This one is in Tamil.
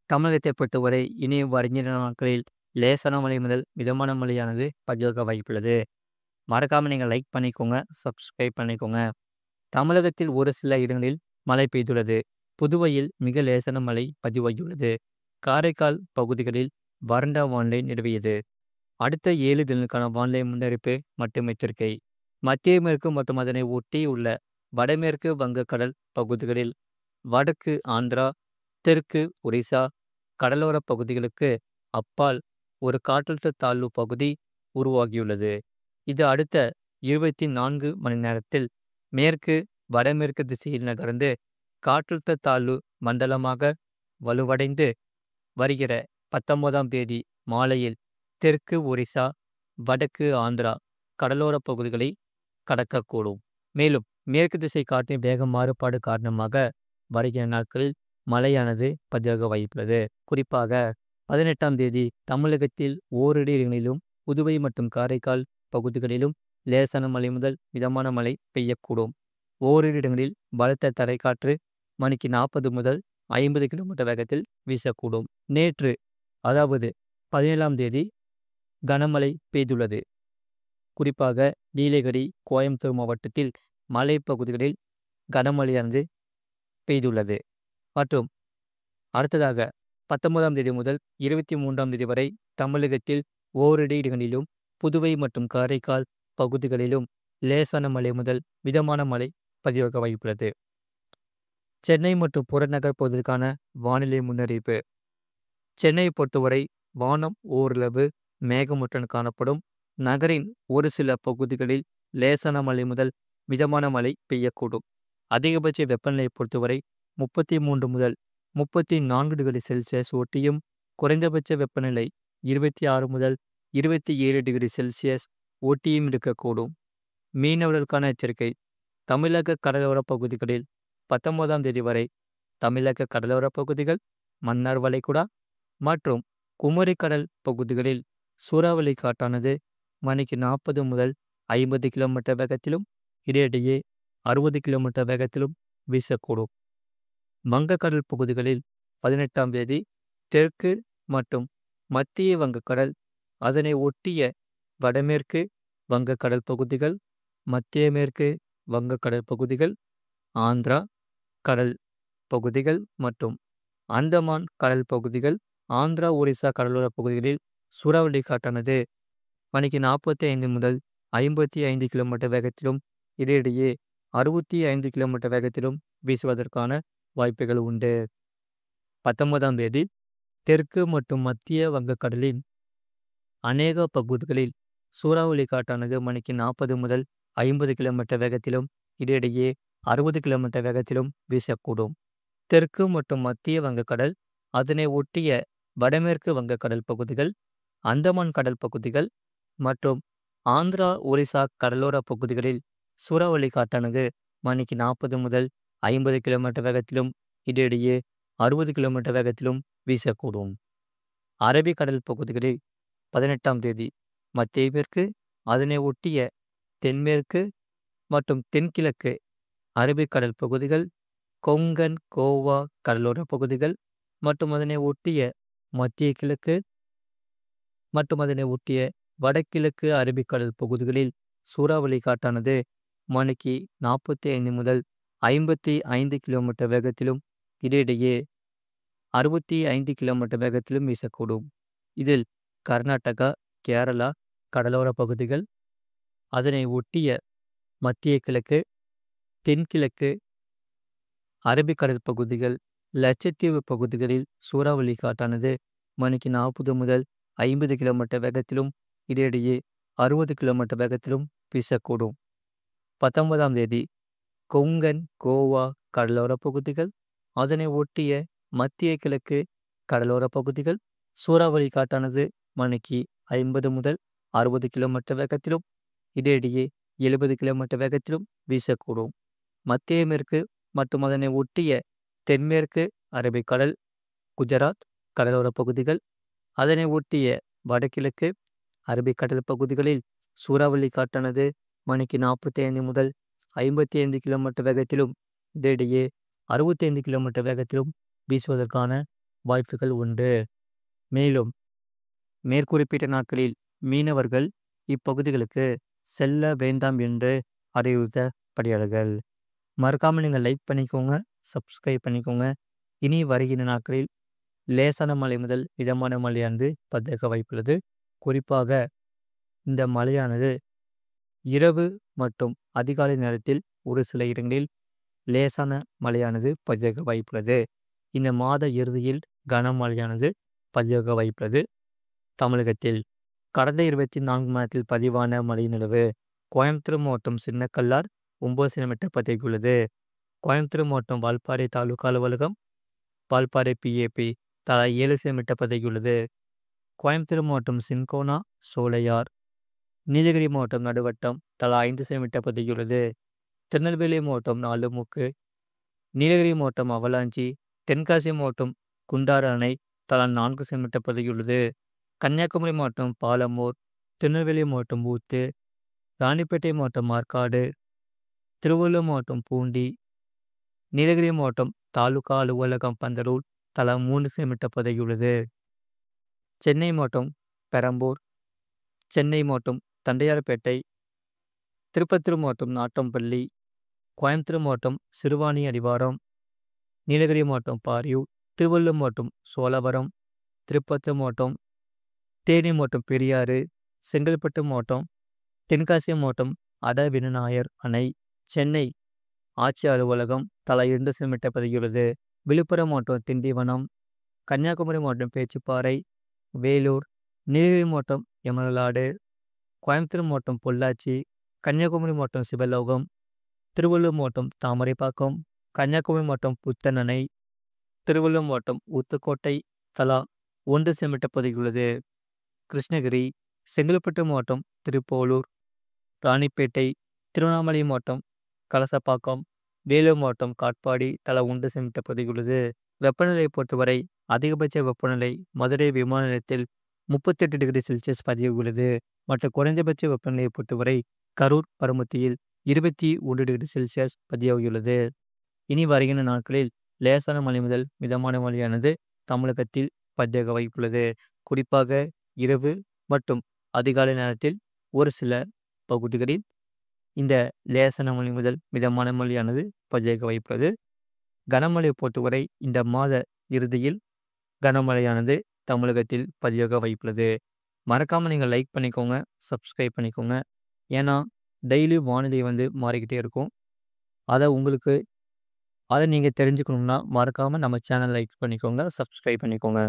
தமிழகத்தை பொறுத்தவரை இனி வருகின்ற நாட்களில் லேசான மழை முதல் மிதமான மழையானது பதிவாக வாய்ப்புள்ளது. மறக்காம நீங்க லைக் பண்ணிக்கோங்க, சப்ஸ்கிரைப் பண்ணிக்கோங்க. தமிழகத்தில் ஒரு சில இடங்களில் மழை பெய்துள்ளது. புதுவையில் மிக லேசான மழை பதிவாகியுள்ளது. காரைக்கால் பகுதிகளில் வறண்ட வானிலை நிலவியது. அடுத்த 7 தினங்களுக்கான வானிலை முன்னறிவிப்பு மற்றும் எச்சரிக்கை. மத்திய மேற்கு மற்றும் அதனை ஒட்டியுள்ள வடமேற்கு வங்கக்கடல் பகுதிகளில், வடக்கு ஆந்திரா, தெற்கு ஒரிசா, கடலோர பகுதிகளுக்கு அப்பால் ஒரு காற்றழுத்த தாழ்வு பகுதி உருவாகியுள்ளது. இது அடுத்த 24 மணி நேரத்தில் மேற்கு வடமேற்கு திசையில் நகர்ந்து காற்றழுத்த தாழ்வு மண்டலமாக வலுவடைந்து வருகிற 19ஆம் தேதி மாலையில் தெற்கு ஒரிசா, வடக்கு ஆந்திரா கடலோர பகுதிகளை கடக்கக்கூடும். மேலும் மேற்கு திசை காற்றின் வேக மாறுபாடு காரணமாக வருகிற நாட்களில் மழையானது பதிவாக வாய்ப்புள்ளது. குறிப்பாக 18ஆம் தேதி தமிழகத்தில் ஓரிரு இடங்களிலும், புதுவை மற்றும் காரைக்கால் பகுதிகளிலும் லேசான மழை முதல் மிதமான மழை பெய்யக்கூடும். ஓரிரு இடங்களில் பலத்த தரைக்காற்று மணிக்கு 40 முதல் 50 கிலோமீட்டர் வேகத்தில் வீசக்கூடும். நேற்று, அதாவது 17ஆம் தேதி கனமழை பெய்துள்ளது. குறிப்பாக நீலகிரி, கோயம்புத்தூர் மாவட்டத்தில் மலைப்பகுதிகளில் கனமழையானது பெய்துள்ளது. மற்றும் அடுத்ததாக 19ஆம் தேதி முதல் 23ஆம் தேதி வரை தமிழகத்தில் ஓரிரு இடங்களிலும், புதுவை மற்றும் காரைக்கால் பகுதிகளிலும் லேசான மழை முதல் மிதமான மழை பதிவாக வாய்ப்புள்ளது. சென்னை மற்றும் புறநகர் பகுதிகளுக்கான வானிலை முன்னறிவிப்பு. சென்னையை பொறுத்தவரை வானம் ஓரளவு மேகமூட்டத்துடன் காணப்படும். நகரின் ஒரு சில பகுதிகளில் லேசான மழை முதல் மிதமான மழை பெய்யக்கூடும். அதிகபட்ச வெப்பநிலையை பொறுத்தவரை 33 முதல் 34 டிகிரி செல்சியஸ் ஒட்டியும், குறைந்தபட்ச வெப்பநிலை 26 முதல் 27 டிகிரி செல்சியஸ் ஒட்டியும் இருக்கக்கூடும். மீனவர்களுக்கான எச்சரிக்கை. தமிழக கடலோர பகுதிகளில் 19ஆம் தேதி வரை தமிழக கடலோர பகுதிகள், மன்னார் வளைகுடா மற்றும் குமரி கடல் பகுதிகளில் சூறாவளி காற்றானது மணிக்கு 40 முதல் 50 கிலோமீட்டர் வேகத்திலும், இடையிடையே 60 கிலோமீட்டர் வேகத்திலும் வீசக்கூடும். வங்கக்கடல் பகுதிகளில் 18ஆம் தேதி தெற்கு மற்றும் மத்திய வங்கக்கடல், அதனை ஒட்டிய வடமேற்கு வங்கக்கடல் பகுதிகள், மத்திய மேற்கு வங்கக்கடல் பகுதிகள், ஆந்திரா கடல் பகுதிகள் மற்றும் அந்தமான் கடல் பகுதிகள், ஆந்திரா ஒரிசா கடலோர பகுதிகளில் சூறாவளி காற்றானது மணிக்கு 45 முதல் 55 கிலோமீட்டர் வேகத்திலும், இடையிடையே 65 கிலோமீட்டர் வேகத்திலும் வீசுவதற்கான வாய்ப்புகள் உண்டு. 19ஆம் தேதி தெற்கு மற்றும் மத்திய வங்கக்கடலின் அநேக பகுதிகளில் சூறாவளி காற்றானது மணிக்கு 40 முதல் 50 கிலோமீட்டர் வேகத்திலும், இடையிடையே 60 கிலோமீட்டர் வேகத்திலும் வீசக்கூடும். தெற்கு மற்றும் மத்திய வங்கக்கடல், அதனை ஒட்டிய வடமேற்கு வங்கக்கடல் பகுதிகள், அந்தமான் கடல் பகுதிகள் மற்றும் ஆந்திரா ஒரிசா கடலோர பகுதிகளில் சூறாவளி காற்றானது மணிக்கு 40 முதல் 50 கிலோமீட்டர் வேகத்திலும், இடையிடையே 60 கிலோமீட்டர் வேகத்திலும் வீசக்கூடும். அரபிக்கடல் பகுதிகளில் 18ஆம் தேதி மத்திய மேற்கு, அதனை ஒட்டிய தென்மேற்கு மற்றும் தென்கிழக்கு அரபிக்கடல் பகுதிகள், கொங்கன் கோவா கடலோர பகுதிகள் மற்றும் அதனை ஒட்டிய மத்திய கிழக்கு மற்றும் அதனை ஒட்டிய வடகிழக்கு அரபிக்கடல் பகுதிகளில் சூறாவளி காற்றானது மணிக்கு 45 முதல் 55 கிலோமீட்டர் வேகத்திலும், இடையிடையே 65 கிலோமீட்டர் வேகத்திலும் வீசக்கூடும். இதில் கர்நாடகா, கேரளா கடலோர பகுதிகள், அதனை ஒட்டிய மத்திய கிழக்கு, தென்கிழக்கு அரபிக்கடல் பகுதிகள், லட்சத்தீவு பகுதிகளில் சூறாவளி காற்றானது மணிக்கு 40 முதல் 50 கிலோமீட்டர் வேகத்திலும், இடையிடையே 60 கிலோமீட்டர் வேகத்திலும் வீசக்கூடும். 19ஆம் தேதி கொங்கன் கோவா கடலோர பகுதிகள், அதனை ஒட்டிய மத்திய கிழக்கு கடலோர பகுதிகள், சூறாவளி காற்றானது மணிக்கு 50 முதல் 60 கிலோமீட்டர் வேகத்திலும், இடையிடையே 70 கிலோமீட்டர் வேகத்திலும் வீசக்கூடும். மத்திய மேற்கு மற்றும் அதனை ஒட்டிய தென்மேற்கு அரபிக்கடல், குஜராத் கடலோர பகுதிகள், அதனை ஒட்டிய வடகிழக்கு அரபிக்கடல் பகுதிகளில் சூறாவளி காற்றானது மணிக்கு 45 முதல் 55 கிலோமீட்டர் வேகத்திலும், இடையிடையே 65 கிலோமீட்டர் வேகத்திலும் வீசுவதற்கான வாய்ப்புகள் உண்டு. மேலும் மேற்குறிப்பிட்ட நாட்களில் மீனவர்கள் இப்பகுதிகளுக்கு செல்ல வேண்டாம் என்று அறிவுறுத்தப்படுகிறார்கள். மறக்காம நீங்க லைக் பண்ணிக்கோங்க, சப்ஸ்கிரைப் பண்ணிக்கோங்க. இனி வருகிற நாட்களில் லேசான மழை முதல் மிதமான மழையானது பதிவாக வாய்ப்புள்ளது. குறிப்பாக இந்த மழையானது இரவு மற்றும் அதிகாலை நேரத்தில் ஒரு சில இடங்களில் லேசான மழையானது பதிவாக வாய்ப்புள்ளது. இந்த மாத இறுதியில் கனமழையானது பதிவாக வாய்ப்புள்ளது. தமிழகத்தில் கடந்த 24 மணி நேரத்தில் பதிவான மழையின் அளவு கோயம்புத்தூர் மாவட்டம் சின்னக்கல்லார் 9 சென்டிமீட்டர் பதிவாகியுள்ளது. கோயம்புத்தூர் மாவட்டம் வால்பாறை தாலுகா அலுவலகம், வால்பாறை பிஏபி தலா 7 சென்டிமீட்டர் பதிவாகியுள்ளது. கோயம்புத்தூர் மாவட்டம் சின்கோனா, சோலையார், நீலகிரி மாவட்டம் நடுவட்டம் தலா 5 சென்டிமீட்டர் பதிவாகியுள்ளது. திருநெல்வேலி மாவட்டம் நாலுமுக்கு, நீலகிரி மாவட்டம் அவலாஞ்சி, தென்காசி மாவட்டம் குண்டாறு அணை தலா 4 சென்டிமீட்டர் பதிவாகியுள்ளது. கன்னியாகுமரி மாவட்டம் பாலமூர், திருநெல்வேலி மாவட்டம் ஊத்து, ராணிப்பேட்டை மாவட்டம் ஆற்காடு, திருவள்ளூர் மாவட்டம் பூண்டி, நீலகிரி மாவட்டம் தாலுகா அலுவலகம் பந்தலூர் தலா 3 சென்டிமீட்டர் பதிவாகியுள்ளது. சென்னை மாவட்டம் பெரம்பூர், சென்னை மாவட்டம் தண்டையார்பேட்டை, திருப்பத்தூர் மாவட்டம் நாட்டம்பள்ளி, கோயம்புத்தூர் மாவட்டம் சிறுவாணி அடிவாரம், நீலகிரி மாவட்டம் பாரியூர், திருவள்ளூர் மாவட்டம் சோழவரம், திருப்பத்தூர் மாவட்டம், தேனி மாவட்டம் பெரியாறு, செங்கல்பட்டு மாவட்டம், தென்காசி மாவட்டம் அடவிநாயர் அணை, சென்னை ஆட்சியர் அலுவலகம் தலா 2 சென்டிமீட்டர் பதிவாகியுள்ளது. விழுப்புரம் மாவட்டம் திண்டிவனம், கன்னியாகுமரி மாவட்டம் பேச்சிப்பாறை, வேலூர், நீலகிரி மாவட்டம் எமரலாடு, கோயம்புத்தூர் மாவட்டம் பொள்ளாச்சி, கன்னியாகுமரி மாவட்டம் சிவலோகம், திருவள்ளூர் மாவட்டம் தாமரைப்பாக்கம், கன்னியாகுமரி மாவட்டம் புத்தன் அணை, திருவள்ளூர் மாவட்டம் ஊத்துக்கோட்டை தலா 1 சென்டிமீட்டர் பதிவாகியுள்ளது. கிருஷ்ணகிரி, செங்கல்பட்டு மாவட்டம் திருப்போலூர், ராணிப்பேட்டை, திருவண்ணாமலை மாவட்டம் கலசப்பாக்கம், வேலூர் மாவட்டம் காட்பாடி தலா 1 சென்டிமீட்டர் பதிவாகியுள்ளது. வெப்பநிலையை பொறுத்தவரை அதிகபட்ச வெப்பநிலை மதுரை விமான நிலையத்தில் 38 டிகிரி செல்சியஸ் பதிவாகியுள்ளது. மற்றும் குறைந்தபட்ச வெப்பநிலையை பொறுத்தவரை கரூர் பருமத்தியில் 21 டிகிரி செல்சியஸ் பதிவாகியுள்ளது. இனி வருகின்ற நாட்களில் லேசான மழை முதல் மிதமான மழையானது தமிழகத்தில் பதிவாக வாய்ப்புள்ளது. குறிப்பாக இரவு மற்றும் அதிகாலை நேரத்தில் ஒரு சில பகுதிகளில் இந்த லேசான மழை முதல் மிதமான மழையானது பதிவாக வாய்ப்புள்ளது. கனமழை பொறுத்தவரை இந்த மாத இறுதியில் கனமழையானது தமிழகத்தில் பதிவாக வாய்ப்புள்ளது. மறக்காமல் நீங்கள் லைக் பண்ணிக்கோங்க, சப்ஸ்கிரைப் பண்ணிக்கோங்க. ஏன்னா டெய்லி வானிலை மாறிக்கிட்டே இருக்கும். அதை நீங்கள் தெரிஞ்சுக்கணும்னா மறக்காமல் நம்ம சேனல் லைக் பண்ணிக்கோங்க, சப்ஸ்கிரைப் பண்ணிக்கோங்க.